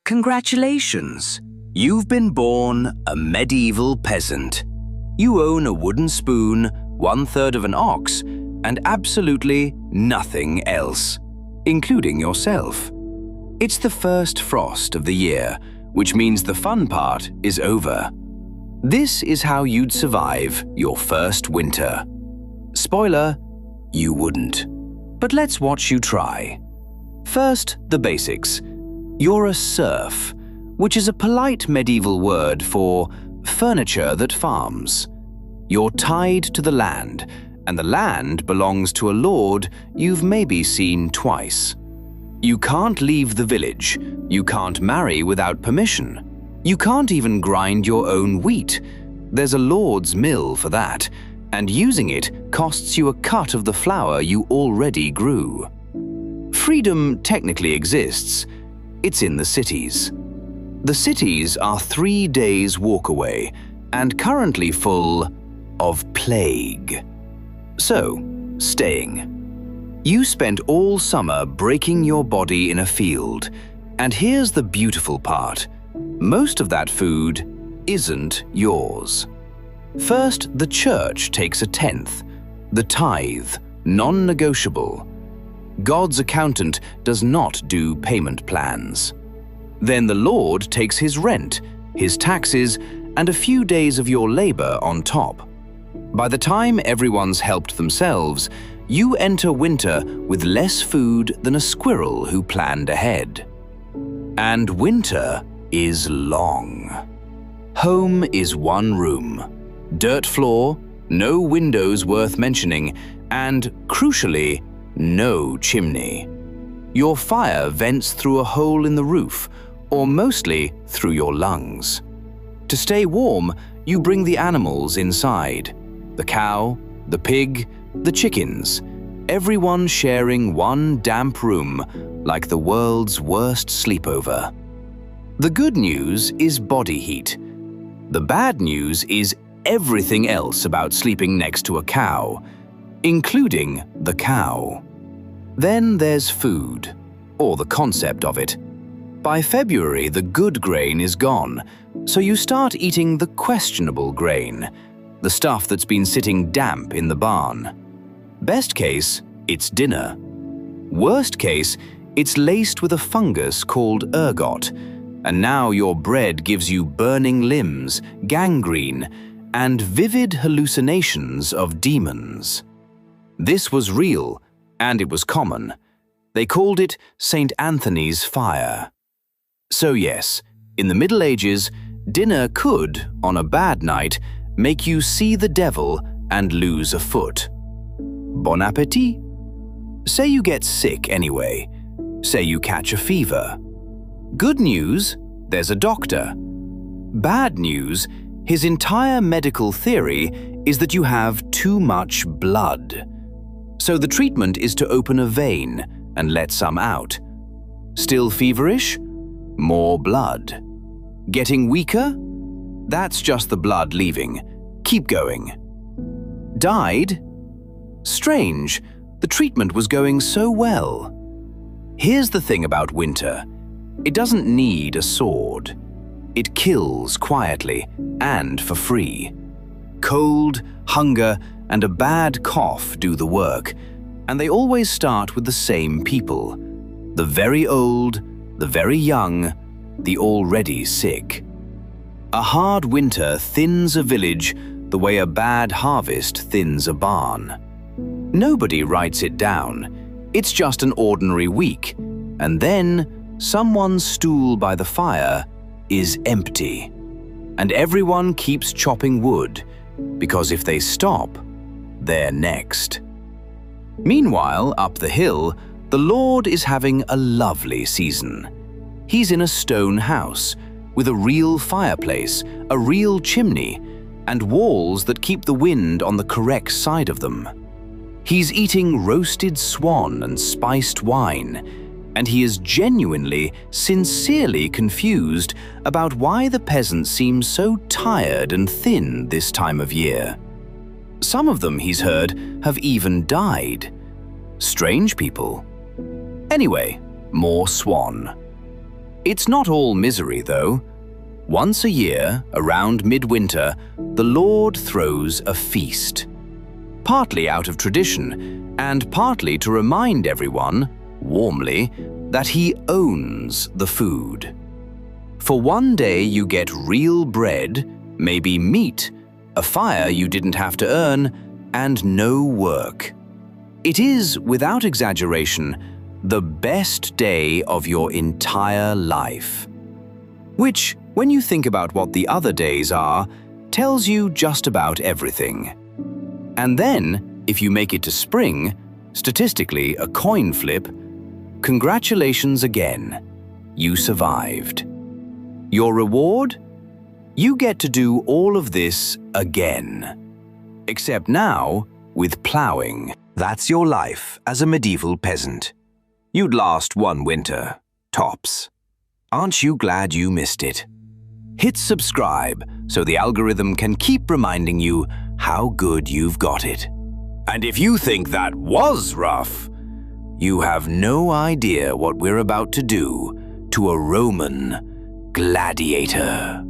Congratulations! You've been born a medieval peasant. You own a wooden spoon, 1/3 of an ox, and absolutely nothing else, including yourself. It's the first frost of the year, which means the fun part is over. This is how you'd survive your first winter. Spoiler, you wouldn't. But let's watch you try. First, the basics. You're a serf, which is a polite medieval word for furniture that farms. You're tied to the land, and the land belongs to a lord you've maybe seen twice. You can't leave the village, you can't marry without permission, you can't even grind your own wheat. There's a lord's mill for that, and using it costs you a cut of the flour you already grew. Freedom technically exists. It's in the cities. The cities are 3 days' walk away and currently full of plague. So, staying. You spent all summer breaking your body in a field, and here's the beautiful part. Most of that food isn't yours. First, the church takes a 1/10, the tithe, non-negotiable. God's accountant does not do payment plans. Then the Lord takes his rent, his taxes, and a few days of your labor on top. By the time everyone's helped themselves, you enter winter with less food than a squirrel who planned ahead. And winter is long. Home is one room, dirt floor, no windows worth mentioning, and, crucially, no chimney. Your fire vents through a hole in the roof, or mostly through your lungs. To stay warm, you bring the animals inside. The cow, the pig, the chickens, everyone sharing one damp room like the world's worst sleepover. The good news is body heat. The bad news is everything else about sleeping next to a cow, including the cow. Then there's food, or the concept of it. By February, the good grain is gone, so you start eating the questionable grain, the stuff that's been sitting damp in the barn. Best case, it's dinner. Worst case, it's laced with a fungus called ergot, and now your bread gives you burning limbs, gangrene, and vivid hallucinations of demons. This was real, and it was common. They called it St. Anthony's fire. So yes, in the Middle Ages, dinner could, on a bad night, make you see the devil and lose a foot. Bon appétit? Say you get sick anyway. Say you catch a fever. Good news, there's a doctor. Bad news, his entire medical theory is that you have too much blood. So the treatment is to open a vein and let some out. Still feverish? More blood. Getting weaker? That's just the blood leaving. Keep going. Died? Strange, the treatment was going so well. Here's the thing about winter. It doesn't need a sword. It kills quietly and for free. Cold, hunger, and a bad cough do the work, and they always start with the same people. The very old, the very young, the already sick. A hard winter thins a village the way a bad harvest thins a barn. Nobody writes it down. It's just an ordinary week, and then someone's stool by the fire is empty. And everyone keeps chopping wood, because if they stop, they're next. Meanwhile, up the hill, the Lord is having a lovely season. He's in a stone house, with a real fireplace, a real chimney, and walls that keep the wind on the correct side of them. He's eating roasted swan and spiced wine, and he is genuinely, sincerely confused about why the peasants seem so tired and thin this time of year. Some of them, he's heard, have even died. Strange people. Anyway, more swan. It's not all misery, though. Once a year, around midwinter, the Lord throws a feast. Partly out of tradition, and partly to remind everyone, warmly, that he owns the food. For one day you get real bread, maybe meat, a fire you didn't have to earn, and no work. It is, without exaggeration, the best day of your entire life. Which, when you think about what the other days are, tells you just about everything. And then, if you make it to spring, statistically a coin flip, congratulations again, you survived. Your reward? You get to do all of this again. Except now, with ploughing. That's your life as a medieval peasant. You'd last one winter, tops. Aren't you glad you missed it? Hit subscribe so the algorithm can keep reminding you how good you've got it. And if you think that was rough, you have no idea what we're about to do to a Roman gladiator.